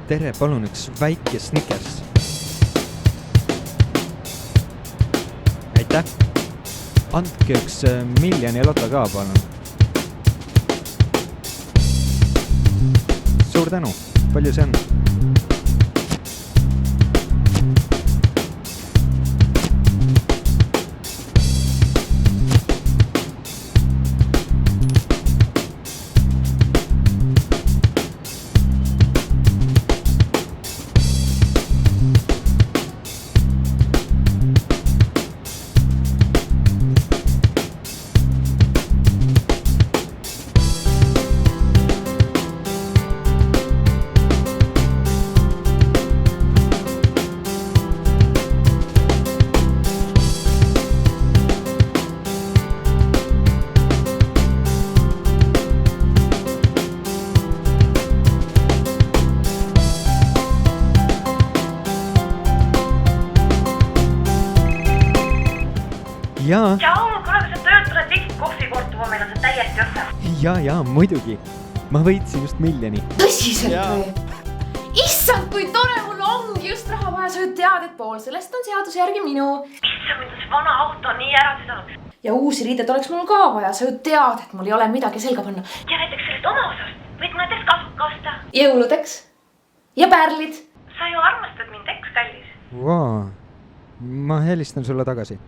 Tere, palun üks väike Snickers. Aitäh. Andke üks miljoni loto ka, palun. Suur tänu. Palju see on? Jaa. Tšau, kuna sa tööd tuled Viki kohvikortuma, meil on see täiesti õhta. Jaa, muidugi. Ma võitsin just miljoni. Tõsiselt või? Issand, kui tore, mul ongi just raha vaja, sa ju tead, et pool sellest on seaduse järgi minu. Issand, mind on see vana auto nii ära sõdanud. Ja uusi riided oleks mul ka vaja, sa ju tead, et mul ei ole midagi selga panna. Ja näiteks sellest oma osast võid mu näiteks kasuka osta. Jõuludeks. Ja pärlid. Sa ju armastad mind, eks, kallis? Wow. Ma helistan sulle tagasi.